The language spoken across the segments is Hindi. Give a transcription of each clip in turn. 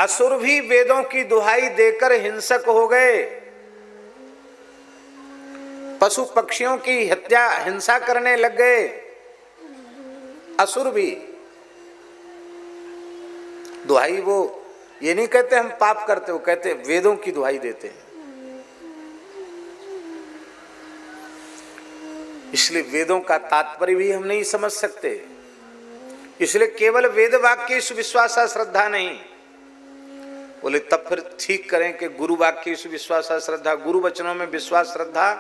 असुर भी वेदों की दुहाई देकर हिंसक हो गए, पशु पक्षियों की हत्या हिंसा करने लग गए। असुर भी दुहाई, वो ये नहीं कहते हम पाप करते, वो कहते वेदों की दुहाई देते हैं। इसलिए वेदों का तात्पर्य भी हम नहीं समझ सकते। इसलिए केवल वेद वाक्य विश्वास श्रद्धा नहीं, बोले तब फिर ठीक करें कि गुरु वाक्य विश्वास श्रद्धा, गुरु वचनों में विश्वास श्रद्धा,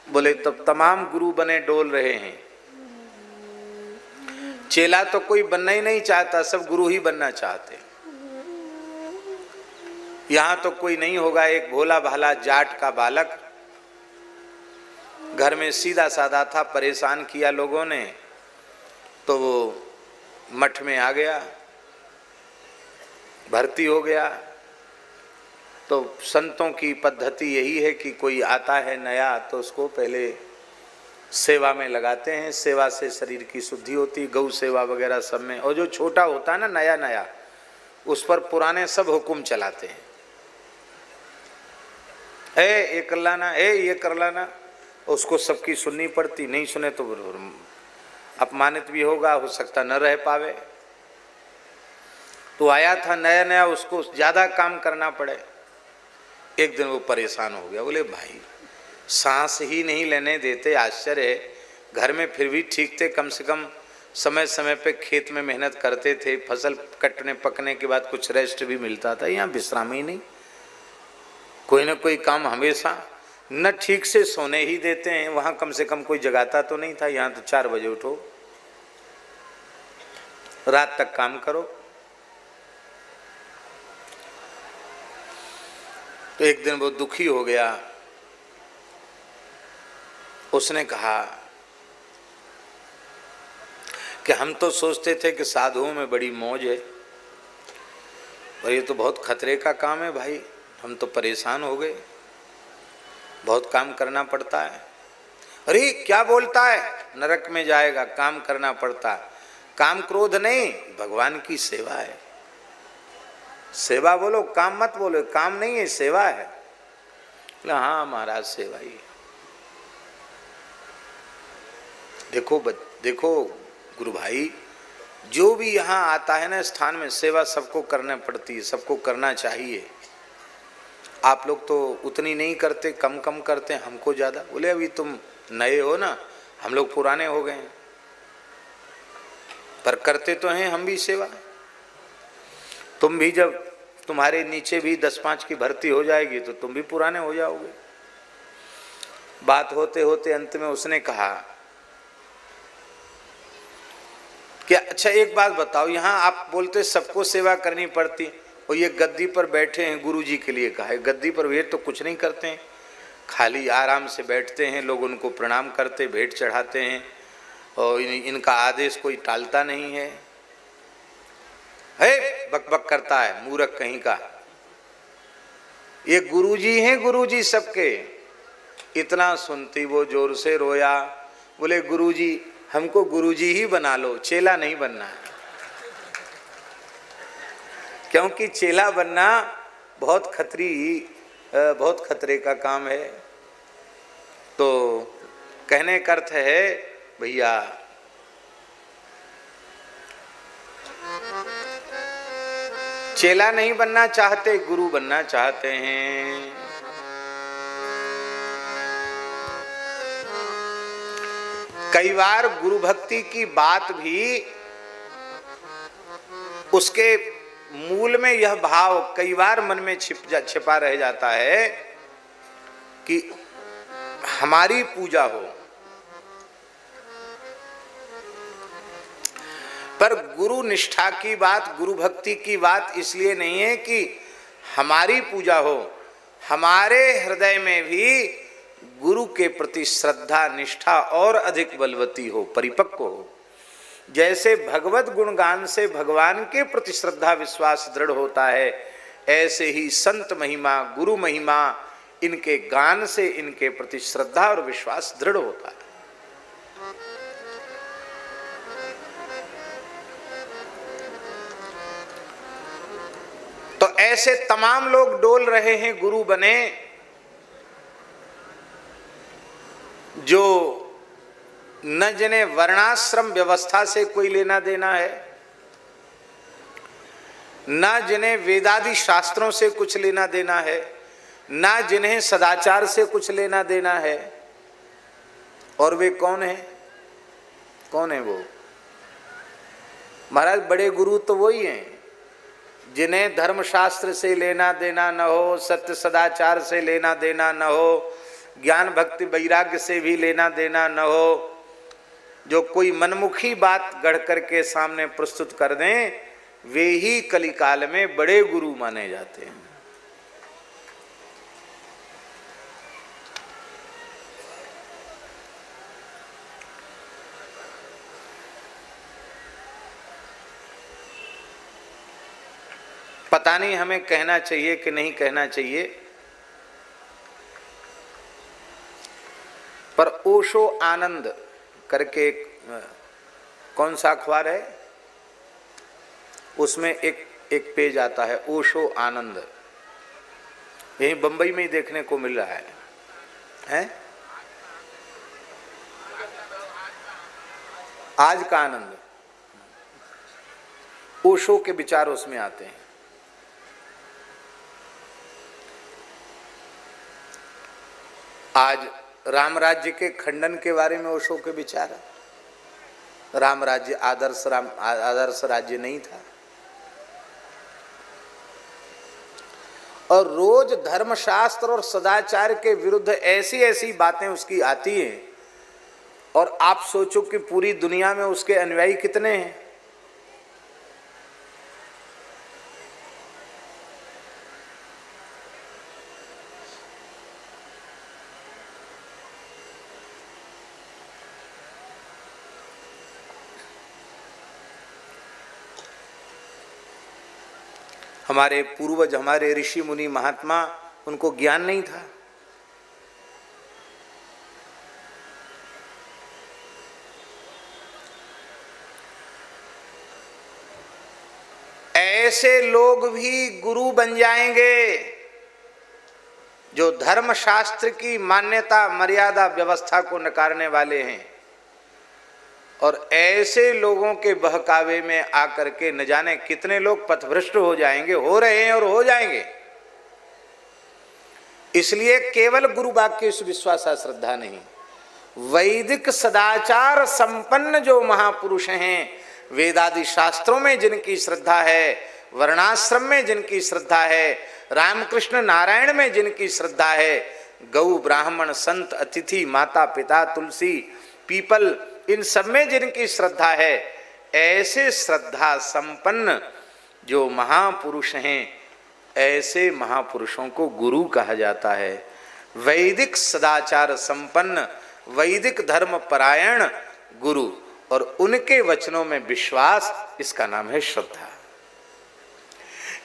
बोले तब तमाम गुरु बने डोल रहे हैं। चेला तो कोई बनना ही नहीं चाहता, सब गुरु ही बनना चाहते। यहां तो कोई नहीं होगा एक भोला भाला जाट का बालक, घर में सीधा साधा था, परेशान किया लोगों ने, तो वो मठ में आ गया, भर्ती हो गया। तो संतों की पद्धति यही है कि कोई आता है नया तो उसको पहले सेवा में लगाते हैं, सेवा से शरीर की शुद्धि होती, गौ सेवा वगैरह सब में। और जो छोटा होता है ना नया नया, उस पर पुराने सब हुक्म चलाते हैं, ये कर लाना, ये कर लाना, उसको सबकी सुननी पड़ती, नहीं सुने तो अपमानित भी होगा, हो सकता न रह पावे। तो आया था नया नया, उसको ज़्यादा काम करना पड़े। एक दिन वो परेशान हो गया, बोले भाई सांस ही नहीं लेने देते, आश्चर्य है, घर में फिर भी ठीक थे, कम से कम समय समय पे खेत में मेहनत करते थे, फसल कटने पकने के बाद कुछ रेस्ट भी मिलता था, यहाँ विश्राम ही नहीं, कोई ना कोई काम हमेशा, न ठीक से सोने ही देते हैं। वहाँ कम से कम कोई जगाता तो नहीं था, यहाँ तो 4 बजे उठो, रात तक काम करो। तो एक दिन वो दुखी हो गया, उसने कहा कि हम तो सोचते थे कि साधुओं में बड़ी मौज है, और ये तो बहुत खतरे का काम है भाई, हम तो परेशान हो गए, बहुत काम करना पड़ता है। अरे क्या बोलता है, नरक में जाएगा, काम करना पड़ता। काम क्रोध नहीं, भगवान की सेवा है। सेवा बोलो, काम मत बोलो, काम नहीं है, सेवा है। हाँ महाराज सेवा ही। देखो गुरु भाई, जो भी यहाँ आता है ना स्थान में, सेवा सबको करना पड़ती है, सबको करना चाहिए। आप लोग तो उतनी नहीं करते, कम कम करते हैं, हमको ज़्यादा। बोले अभी तुम नए हो ना, हम लोग पुराने हो गए हैं, पर करते तो हैं हम भी सेवा। तुम भी जब तुम्हारे नीचे भी 10-5 की भर्ती हो जाएगी तो तुम भी पुराने हो जाओगे। बात होते होते अंत में उसने कहा कि अच्छा एक बात बताओ, यहाँ आप बोलते सबको सेवा करनी पड़ती, और ये गद्दी पर बैठे हैं गुरु जी के लिए कहा है, गद्दी पर वे तो कुछ नहीं करते हैं, खाली आराम से बैठते हैं, लोग उनको प्रणाम करते, भेंट चढ़ाते हैं, और इनका आदेश कोई टालता नहीं है। बक बक करता है मूर्ख कहीं का, ये गुरुजी हैं, गुरुजी सबके। इतना सुनती वो जोर से रोया, बोले गुरुजी हमको गुरुजी ही बना लो, चेला नहीं बनना है, क्योंकि चेला बनना बहुत खतरे का काम है। तो कहने का अर्थ है भैया, चेला नहीं बनना चाहते, गुरु बनना चाहते हैं। कई बार गुरु भक्ति की बात भी, उसके मूल में यह भाव कई बार मन में छिपा रह जाता है कि हमारी पूजा हो, पर गुरु निष्ठा की बात, गुरु भक्ति की बात इसलिए नहीं है कि हमारी पूजा हो, हमारे हृदय में भी गुरु के प्रति श्रद्धा निष्ठा और अधिक बलवती हो, परिपक्व हो। जैसे भगवत गुणगान से भगवान के प्रति श्रद्धा विश्वास दृढ़ होता है, ऐसे ही संत महिमा, गुरु महिमा, इनके गान से इनके प्रति श्रद्धा और विश्वास दृढ़ होता है। ऐसे तमाम लोग डोल रहे हैं गुरु बने, जो न जिन्हें वर्णाश्रम व्यवस्था से कोई लेना देना है, न जिन्हें वेदादि शास्त्रों से कुछ लेना देना है, न जिन्हें सदाचार से कुछ लेना देना है। और वे कौन है? कौन है वो? महाराज बड़े गुरु तो वही हैं जिन्हें धर्मशास्त्र से लेना देना न हो, सत्य सदाचार से लेना देना न हो, ज्ञान भक्ति वैराग्य से भी लेना देना न हो, जो कोई मनमुखी बात गढ़ करके सामने प्रस्तुत कर दें, वे ही कलिकाल में बड़े गुरु माने जाते हैं। पता नहीं हमें कहना चाहिए कि नहीं कहना चाहिए, पर ओशो आनंद करके कौन सा अखबार है, उसमें एक पेज आता है ओशो आनंद, यही बंबई में ही देखने को मिल रहा है? आज का आनंद, ओशो के विचार उसमें आते हैं। आज राम राज्य के खंडन के बारे में ओशो के विचार है। राम राज्य आदर्श राज्य नहीं था, और रोज धर्मशास्त्र और सदाचार के विरुद्ध ऐसी ऐसी बातें उसकी आती हैं, और आप सोचो कि पूरी दुनिया में उसके अनुयायी कितने हैं। हमारे पूर्वज, हमारे ऋषि मुनि महात्मा, उनको ज्ञान नहीं था। ऐसे लोग भी गुरु बन जाएंगे जो धर्मशास्त्र की मान्यता मर्यादा व्यवस्था को नकारने वाले हैं, और ऐसे लोगों के बहकावे में आकर के न जाने कितने लोग पथभ्रष्ट हो जाएंगे, हो रहे हैं और हो जाएंगे। इसलिए केवल गुरु वाक्य विश्वास श्रद्धा नहीं, वैदिक सदाचार संपन्न जो महापुरुष हैं, वेदादि शास्त्रों में जिनकी श्रद्धा है, वर्णाश्रम में जिनकी श्रद्धा है, रामकृष्ण नारायण में जिनकी श्रद्धा है, गौ ब्राह्मण संत अतिथि माता पिता तुलसी पीपल, इन सब में जिनकी श्रद्धा है, ऐसे श्रद्धा संपन्न जो महापुरुष हैं, ऐसे महापुरुषों को गुरु कहा जाता है। वैदिक सदाचार संपन्न, वैदिक धर्म परायण गुरु, और उनके वचनों में विश्वास, इसका नाम है श्रद्धा।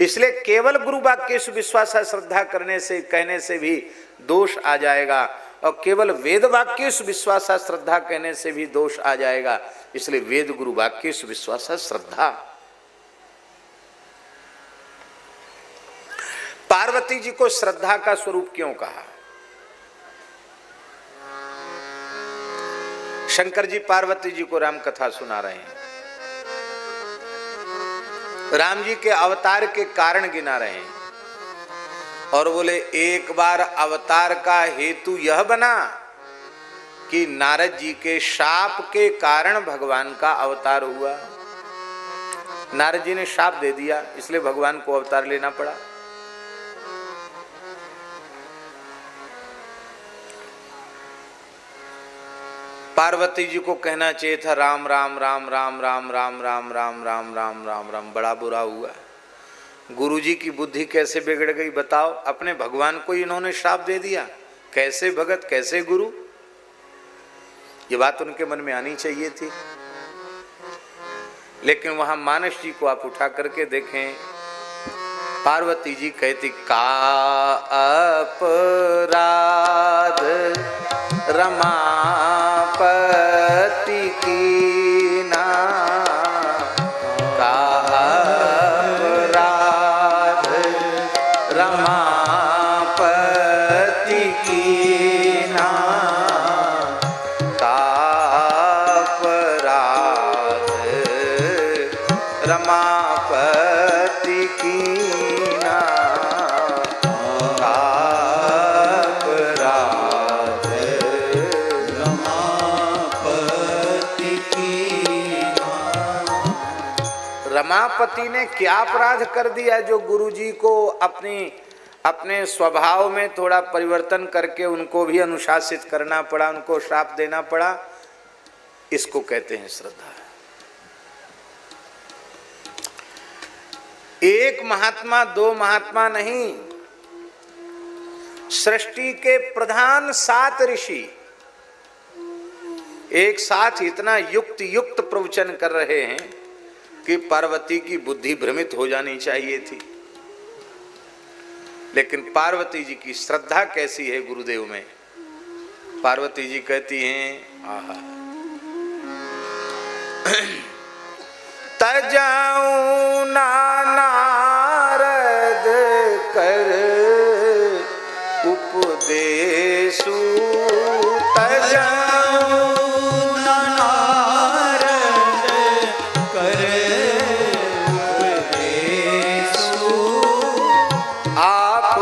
इसलिए केवल गुरु वाक्य विश्वास श्रद्धा करने से, कहने से भी दोष आ जाएगा, और केवल वेद वाक्य विश्वास श्रद्धा कहने से भी दोष आ जाएगा। इसलिए वेद गुरु वाक्य विश्वास श्रद्धा। पार्वती जी को श्रद्धा का स्वरूप क्यों कहा? शंकर जी पार्वती जी को राम कथा सुना रहे हैं, राम जी के अवतार के कारण गिना रहे हैं, और बोले एक बार अवतार का हेतु यह बना कि नारद जी के शाप के कारण भगवान का अवतार हुआ। नारद जी ने शाप दे दिया, इसलिए भगवान को अवतार लेना पड़ा। पार्वती जी को कहना चाहिए था राम राम राम राम राम राम राम राम राम राम राम राम। बड़ा बुरा हुआ। गुरु जी की बुद्धि कैसे बिगड़ गई बताओ। अपने भगवान को इन्होंने श्राप दे दिया। कैसे भगत, कैसे गुरु? ये बात उनके मन में आनी चाहिए थी। लेकिन वहां मानस जी को आप उठा करके देखें, पार्वती जी कहती का अपराध रमापति कीना, का अपराध रमापति कीन्हा तापराध, रमापति कीन्हा तापराध, रमापति कीन्हा। रमापति ने क्या अपराध कर दिया जो गुरुजी को अपने स्वभाव में थोड़ा परिवर्तन करके उनको भी अनुशासित करना पड़ा, उनको श्राप देना पड़ा? इसको कहते हैं श्रद्धा। एक महात्मा, दो महात्मा नहीं, सृष्टि के प्रधान 7 ऋषि एक साथ इतना युक्त प्रवचन कर रहे हैं कि पार्वती की बुद्धि भ्रमित हो जानी चाहिए थी। लेकिन पार्वती जी की श्रद्धा कैसी है गुरुदेव में। पार्वती जी कहती हैं, आहा, तजाऊं नारद कर उपदेशु, तजाऊं नारद कर उपदेशु, आप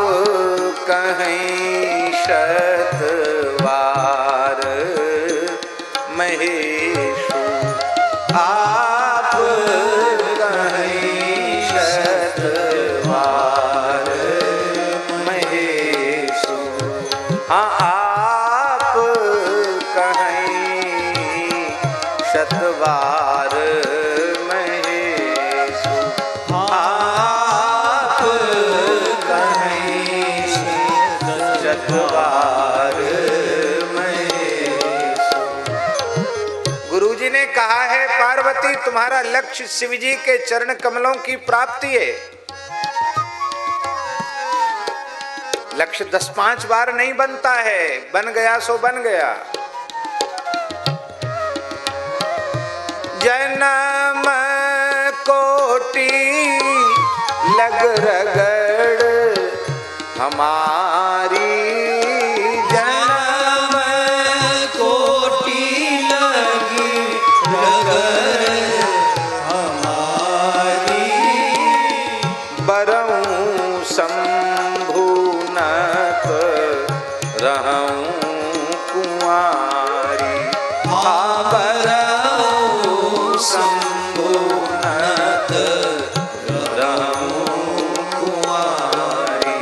कहीं शतवार महेशु, आप कहीं शतवार महेशु, हाँ आप कहीं शतवार महेशु, आप कहीं शतवार महेशु। गुरुजी ने कहा है, पार्वती तुम्हारा लक्ष्य शिव जी के चरण कमलों की प्राप्ति है। लक्ष्य 10-5 बार नहीं बनता है, बन गया सो बन गया। जन्म कोटि लग रगड़ हमारी, जन्म कोटि लगी रगड़ हमारी, बरऊं शंभुनत रहूं कुंवारी, हाँ बरऊं शंभुनत रहूं कुंवारी।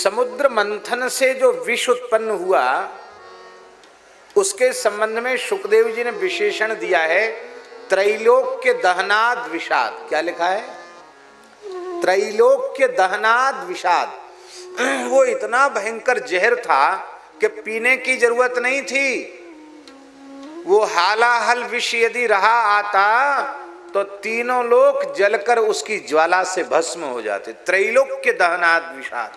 समुद्र मंथन से जो विष उत्पन्न हुआ उसके संबंध में सुखदेव जी ने विशेषण दिया है, त्रैलोक्य दहनाद विषाद। क्या लिखा है? त्रैलोक्य दहनाद विषाद। वो इतना भयंकर जहर था कि पीने की जरूरत नहीं थी। वो हालाहल विष यदि रहा आता तो तीनों लोग जलकर उसकी ज्वाला से भस्म हो जाते। त्रैलोक्य दहनाद विषाद।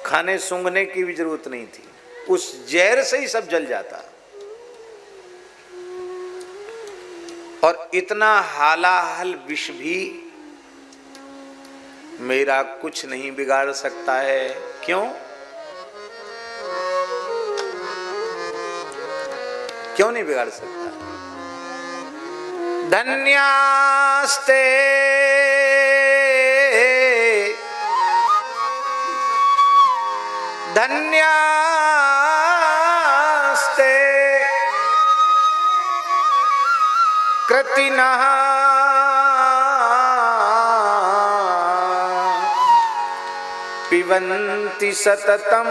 खाने सूंघने की भी जरूरत नहीं थी, उस जहर से ही सब जल जाता। और इतना हालाहल विष भी मेरा कुछ नहीं बिगाड़ सकता है। क्यों? क्यों नहीं बिगाड़ सकता? धन्यास्ते धन्यास्ते कृतिनः पिबन्ति सततम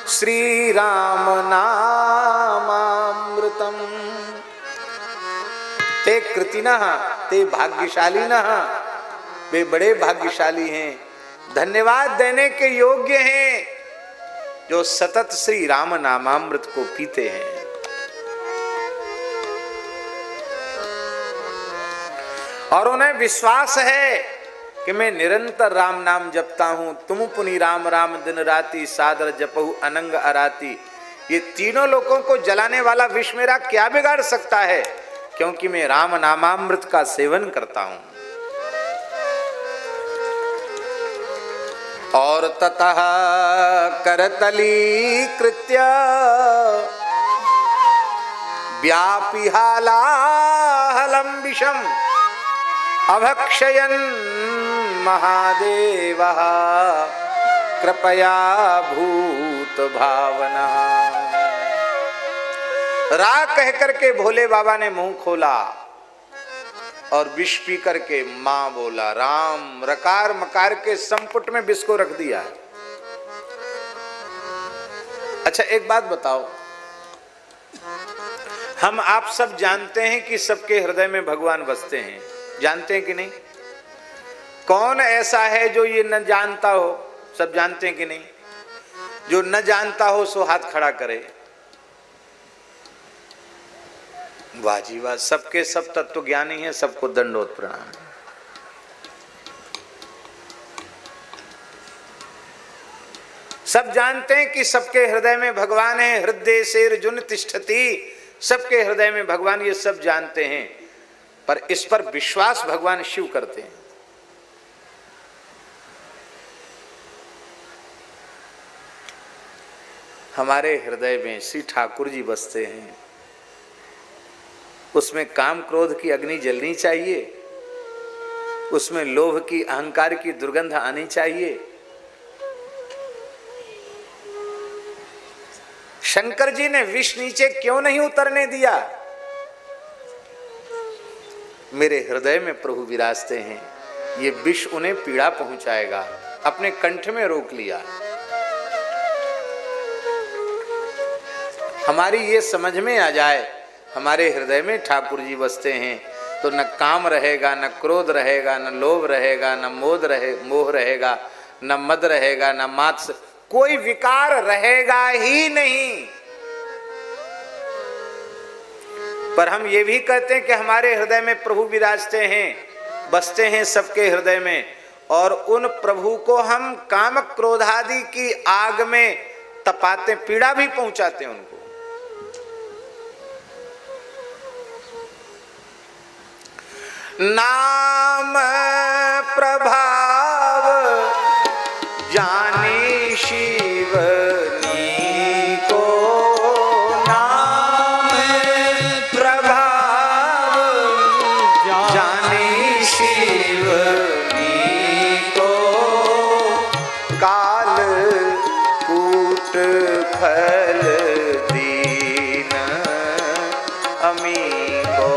श्री राम नामामृतम। ते कृतिनः, ते भाग्यशालिनः, वे बड़े भाग्यशाली हैं, धन्यवाद देने के योग्य हैं जो सतत श्री राम नामामृत को पीते हैं। और उन्हें विश्वास है कि मैं निरंतर राम नाम जपता हूं। तुम पुनि राम राम दिन राति, सादर जपहु अनंग अराती। ये तीनों लोगों को जलाने वाला विष मेरा क्या बिगाड़ सकता है, क्योंकि मैं राम नामामृत का सेवन करता हूं। और ततः करतली कृत्य व्यापिहालाहलं विषम अभक्षयन् महादेवः कृपया भूत भावना। रा कह करके भोले बाबा ने मुंह खोला और विष पी करके मां बोला। राम रकार मकार के संपुट में विष को रख दिया। अच्छा एक बात बताओ, हम आप सब जानते हैं कि सबके हृदय में भगवान बसते हैं, जानते हैं कि नहीं? कौन ऐसा है जो ये न जानता हो? सब जानते हैं कि नहीं? जो न जानता हो सो हाथ खड़ा करे। वाह जी वाह, सबके सब तत्व ज्ञानी हैं, सबको दंडोत प्रणाम। सब जानते हैं कि सबके हृदय में भगवान है। हृदय से अर्जुन तिष्ठति, सबके हृदय में भगवान, ये सब जानते हैं, पर इस पर विश्वास भगवान शिव करते हैं। हमारे हृदय में श्री ठाकुर जी बसते हैं, उसमें काम क्रोध की अग्नि जलनी चाहिए, उसमें लोभ की अहंकार की दुर्गंध आनी चाहिए। शंकर जी ने विष नीचे क्यों नहीं उतरने दिया? मेरे हृदय में प्रभु विराजते हैं, ये विष उन्हें पीड़ा पहुंचाएगा, अपने कंठ में रोक लिया। हमारी ये समझ में आ जाए, हमारे हृदय में ठाकुर जी बसते हैं, तो न काम रहेगा, न क्रोध रहेगा, न लोभ रहेगा, न मोह रहेगा, न मद रहेगा, न मात्स, कोई विकार रहेगा ही नहीं। पर हम ये भी कहते हैं कि हमारे हृदय में प्रभु विराजते हैं, बसते हैं सबके हृदय में, और उन प्रभु को हम काम क्रोध आदि की आग में तपाते, पीड़ा भी पहुंचाते हैं उनको। नाम प्रभाव जानी शिवनी को, नाम प्रभाव जानी शिवनी को, काल कूट फल दीन अमी को,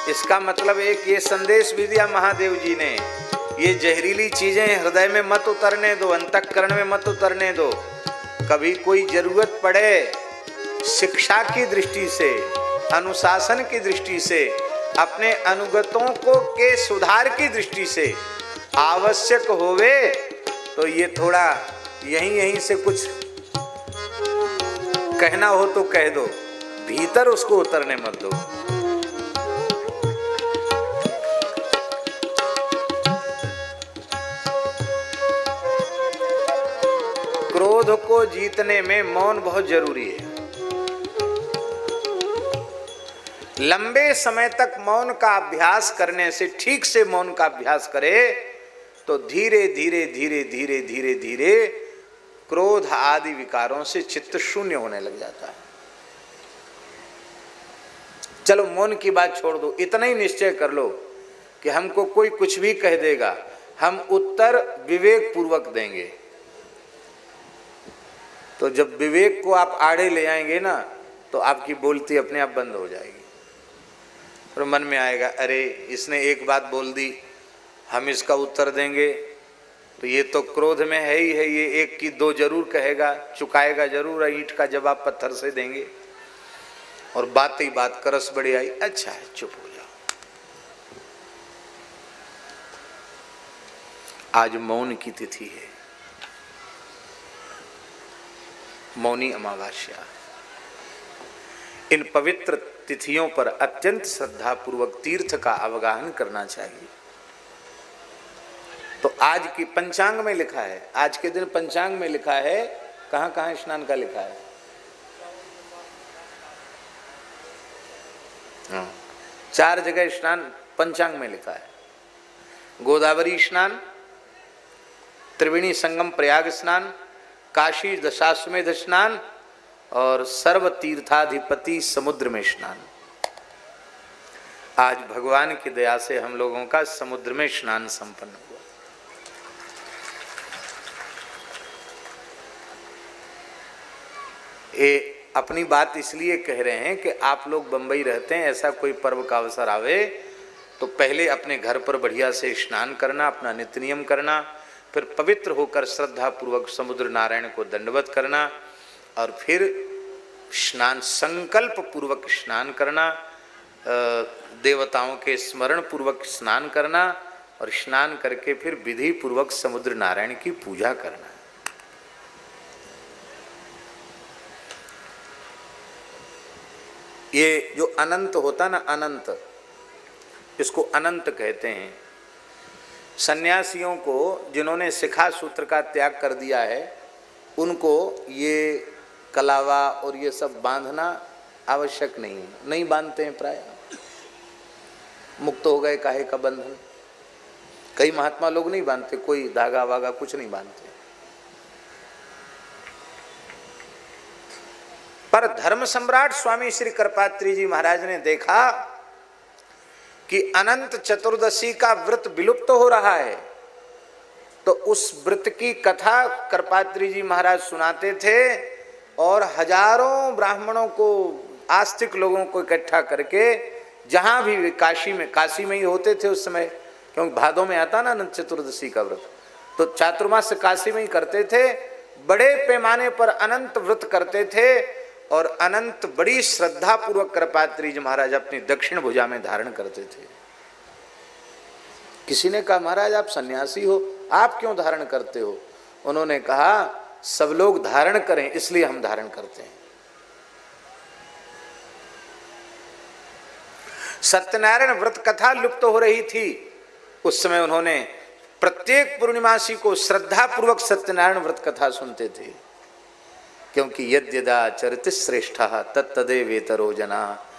इसका मतलब एक ये संदेश भी दिया महादेव जी ने, ये जहरीली चीजें हृदय में मत उतरने दो, अंतःकरण में मत उतरने दो। कभी कोई जरूरत पड़े शिक्षा की दृष्टि से, अनुशासन की दृष्टि से, अपने अनुगतों को के सुधार की दृष्टि से आवश्यक होवे, तो ये थोड़ा यहीं से कुछ कहना हो तो कह दो, भीतर उसको उतरने मत दो। क्रोध को जीतने में मौन बहुत जरूरी है। लंबे समय तक मौन का अभ्यास करने से, ठीक से मौन का अभ्यास करे तो धीरे धीरे धीरे धीरे धीरे धीरे क्रोध आदि विकारों से चित्त शून्य होने लग जाता है। चलो मौन की बात छोड़ दो, इतना ही निश्चय कर लो कि हमको कोई कुछ भी कह देगा, हम उत्तर विवेक पूर्वक देंगे। तो जब विवेक को आप आड़े ले आएंगे ना, तो आपकी बोलती अपने आप बंद हो जाएगी। फिर मन में आएगा, अरे इसने एक बात बोल दी, हम इसका उत्तर देंगे तो ये तो क्रोध में है ही है, ये एक की दो जरूर कहेगा, चुकाएगा जरूर, ईंट का जवाब पत्थर से देंगे। और बात ही बात करस बड़ी आई, अच्छा है चुप हो जाओ। आज मौन की तिथि है, मौनी अमावस्या। इन पवित्र तिथियों पर अत्यंत श्रद्धा पूर्वक तीर्थ का अवगाहन करना चाहिए। तो आज की पंचांग में लिखा है, आज के दिन पंचांग में लिखा है, कहां कहां स्नान का लिखा है? हाँ, 4 जगह स्नान पंचांग में लिखा है। गोदावरी स्नान, त्रिवेणी संगम प्रयाग स्नान, काशी दशाश्वमेध स्नान और सर्व तीर्थाधिपति समुद्र में स्नान। आज भगवान की दया से हम लोगों का समुद्र में स्नान संपन्न हुआ। ये अपनी बात इसलिए कह रहे हैं कि आप लोग बंबई रहते हैं, ऐसा कोई पर्व का अवसर आवे तो पहले अपने घर पर बढ़िया से स्नान करना, अपना नित्य नियम करना, फिर पवित्र होकर श्रद्धा पूर्वक समुद्र नारायण को दंडवत करना और फिर स्नान संकल्प पूर्वक स्नान करना, देवताओं के स्मरण पूर्वक स्नान करना और स्नान करके फिर विधि पूर्वक समुद्र नारायण की पूजा करना। ये जो अनंत होता ना, अनंत, इसको अनंत कहते हैं। सन्यासियों को जिन्होंने शिखा सूत्र का त्याग कर दिया है, उनको ये कलावा और ये सब बांधना आवश्यक नहीं है, नहीं बांधते हैं प्राय, मुक्त हो गए काहे का बंधन। कई महात्मा लोग नहीं बांधते, कोई धागा वागा कुछ नहीं बांधते। पर धर्म सम्राट स्वामी श्री कृपात्री जी महाराज ने देखा कि अनंत चतुर्दशी का व्रत विलुप्त हो रहा है, तो उस व्रत की कथा कृपात्री जी महाराज सुनाते थे और हजारों ब्राह्मणों को, आस्तिक लोगों को इकट्ठा करके, जहां भी काशी में ही होते थे उस समय, क्योंकि भादों में आता ना अनंत चतुर्दशी का व्रत, तो चातुर्मास काशी में ही करते थे। बड़े पैमाने पर अनंत व्रत करते थे और अनंत बड़ी श्रद्धा पूर्वक कृपात्री जी महाराज अपनी दक्षिण भुजा में धारण करते थे। किसी ने कहा महाराज आप सन्यासी हो, आप क्यों धारण करते हो? उन्होंने कहा सब लोग धारण करें इसलिए हम धारण करते हैं। सत्यनारायण व्रत कथा लुप्त हो रही थी, उस समय उन्होंने प्रत्येक पूर्णिमासी को श्रद्धा पूर्वक सत्यनारायण व्रत कथा सुनते थे, क्योंकि यद्यदा चरित श्रेष्ठ तत्तदेवेतरो जना।